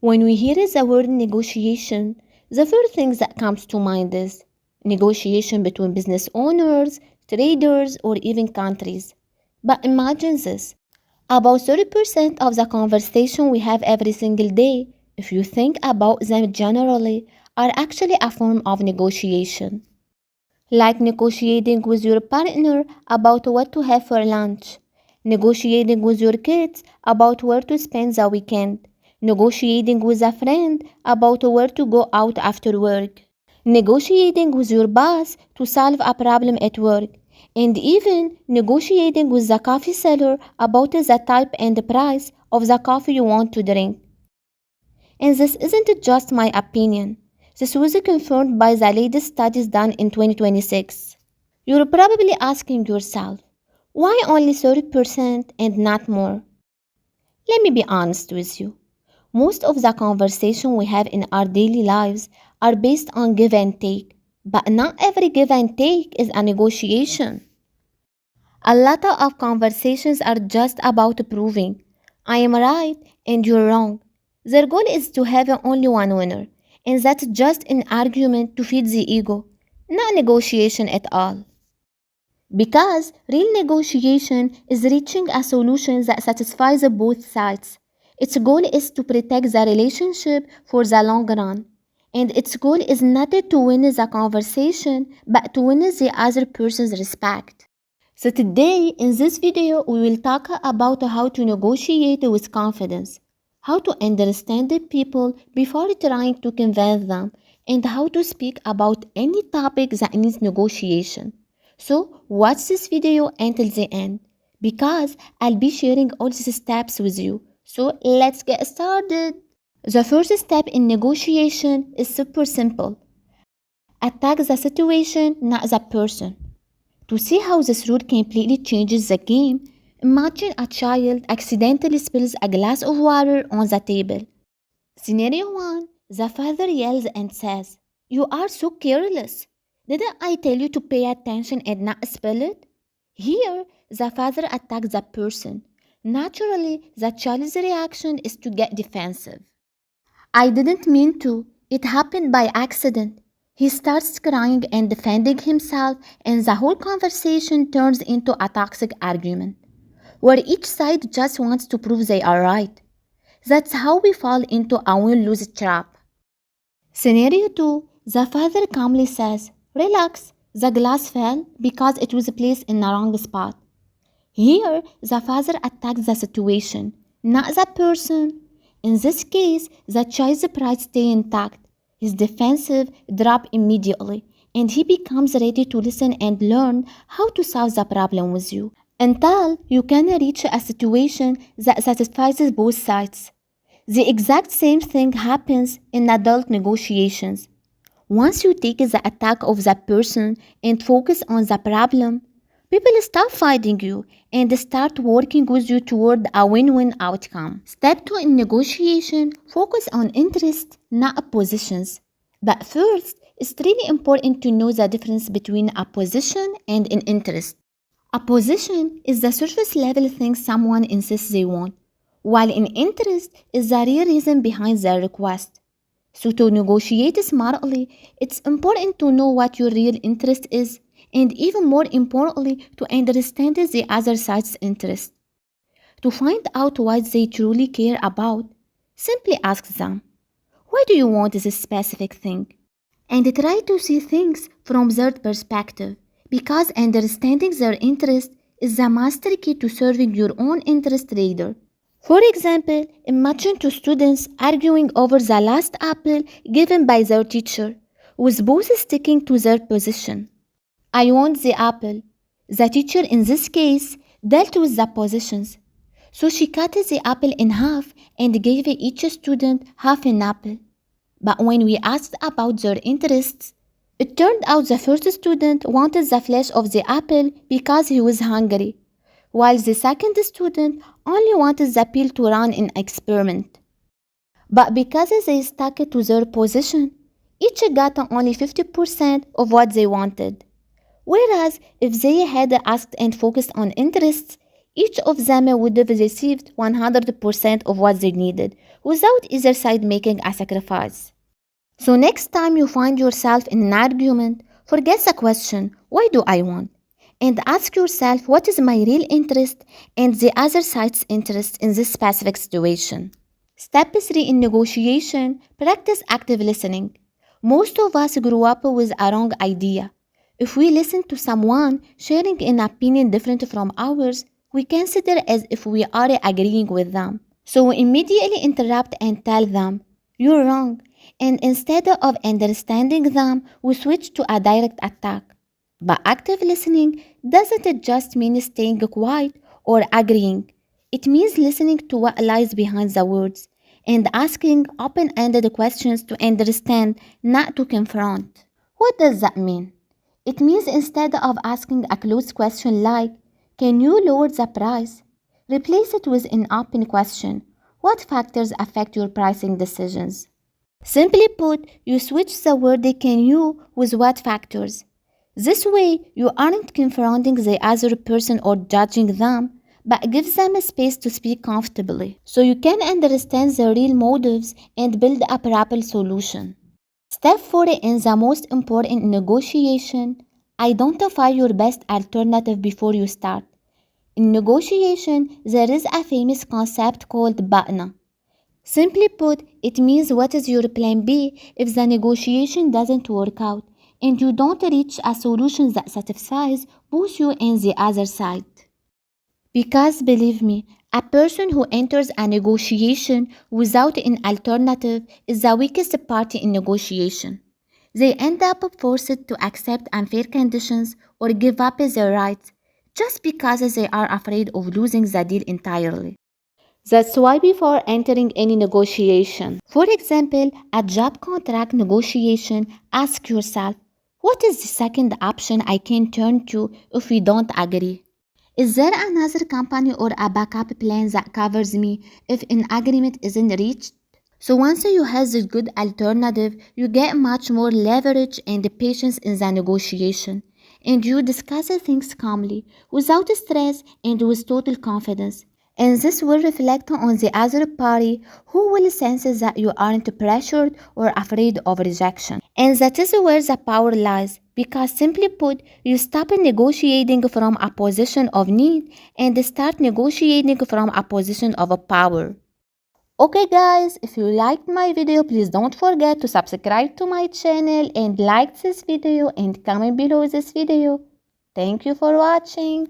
When we hear the word negotiation, the first thing that comes to mind is negotiation between business owners, traders, or even countries. But imagine this. About 30% of the conversation we have every single day, if you think about them generally, are actually a form of negotiation. Like negotiating with your partner about what to have for lunch, negotiating with your kids about where to spend the weekend, negotiating with a friend about where to go out after work, negotiating with your boss to solve a problem at work, and even negotiating with the coffee seller about the type and price of the coffee you want to drink. And this isn't just my opinion. This was confirmed by the latest studies done in 2026. You're probably asking yourself, why only 30% and not more? Let me be honest with you. Most of the conversation we have in our daily lives are based on give and take, but not every give and take is a negotiation. A lot of conversations are just about proving I am right and you're wrong. Their goal is to have only one winner, and that's just an argument to feed the ego, not negotiation at all. Because real negotiation is reaching a solution that satisfies both sides. Its goal is to protect the relationship for the long run. And its goal is not to win the conversation, but to win the other person's respect. So today in this video we will talk about how to negotiate with confidence, how to understand the people before trying to convince them, and how to speak about any topic that needs negotiation. So watch this video until the end because I'll be sharing all these steps with you. So let's get started. The first step in negotiation is super simple. Attack the situation, not the person. To see how this rule completely changes the game, imagine a child accidentally spills a glass of water on the table. Scenario 1. The father yells and says, "You are so careless. Didn't I tell you to pay attention and not spill it?" Here, the father attacks the person. Naturally, the child's reaction is to get defensive. "I didn't mean to. It happened by accident." He starts crying and defending himself, and the whole conversation turns into a toxic argument, where each side just wants to prove they are right. That's how we fall into a win-lose trap. Scenario 2. The father calmly says, "Relax, the glass fell because it was placed in the wrong spot." Here, the father attacks the situation, not the person. In this case, the child's pride stays intact. His defensive drop immediately, and he becomes ready to listen and learn how to solve the problem with you until you can reach a situation that satisfies both sides. The exact same thing happens in adult negotiations. Once you take the attack of the person and focus on the problem, people stop fighting you and start working with you toward a win-win outcome. Step 2 in negotiation, focus on interest, not oppositions. But first, it's really important to know the difference between a position and an interest. A position is the surface level thing someone insists they want, while an interest is the real reason behind their request. So to negotiate smartly, it's important to know what your real interest is, and even more importantly, to understand the other side's interest. To find out what they truly care about, simply ask them, "Why do you want this specific thing?" And try to see things from their perspective, because understanding their interest is the master key to serving your own interest later. For example, imagine two students arguing over the last apple given by their teacher, with both sticking to their position. "I want the apple." The teacher in this case dealt with the positions. So she cut the apple in half and gave each student half an apple. But when we asked about their interests, it turned out the first student wanted the flesh of the apple because he was hungry, while the second student only wanted the peel to run an experiment. But because they stuck to their position, each got only 50% of what they wanted. Whereas if they had asked and focused on interests, each of them would have received 100% of what they needed, without either side making a sacrifice. So next time you find yourself in an argument, forget the question, why do I want? And ask yourself, what is my real interest and the other side's interest in this specific situation? Step 3 in negotiation, practice active listening. Most of us grew up with a wrong idea. If we listen to someone sharing an opinion different from ours, we consider as if we are agreeing with them. So we immediately interrupt and tell them, you're wrong. And instead of understanding them, we switch to a direct attack. But active listening doesn't just mean staying quiet or agreeing. It means listening to what lies behind the words and asking open-ended questions to understand, not to confront. What does that mean? It means instead of asking a closed question like, can you lower the price? Replace it with an open question. What factors affect your pricing decisions? Simply put, you switch the word can you with what factors. This way, you aren't confronting the other person or judging them, but give them a space to speak comfortably, so you can understand their real motives and build a proper solution. Step 4 in the most important negotiation, identify your best alternative before you start. In negotiation, there is a famous concept called BATNA. Simply put, it means what is your plan B if the negotiation doesn't work out and you don't reach a solution that satisfies both you and the other side. Because believe me, a person who enters a negotiation without an alternative is the weakest party in negotiation. They end up forced to accept unfair conditions or give up their rights just because they are afraid of losing the deal entirely. That's why before entering any negotiation, for example, a job contract negotiation, ask yourself, what is the second option I can turn to if we don't agree? Is there another company or a backup plan that covers me if an agreement isn't reached? So once you have this good alternative, you get much more leverage and patience in the negotiation. And you discuss things calmly, without stress and with total confidence. And this will reflect on the other party who will sense that you aren't pressured or afraid of rejection. And that is where the power lies, because simply put, you stop negotiating from a position of need and start negotiating from a position of power. Okay guys, if you liked my video, please don't forget to subscribe to my channel and like this video and comment below this video. Thank you for watching.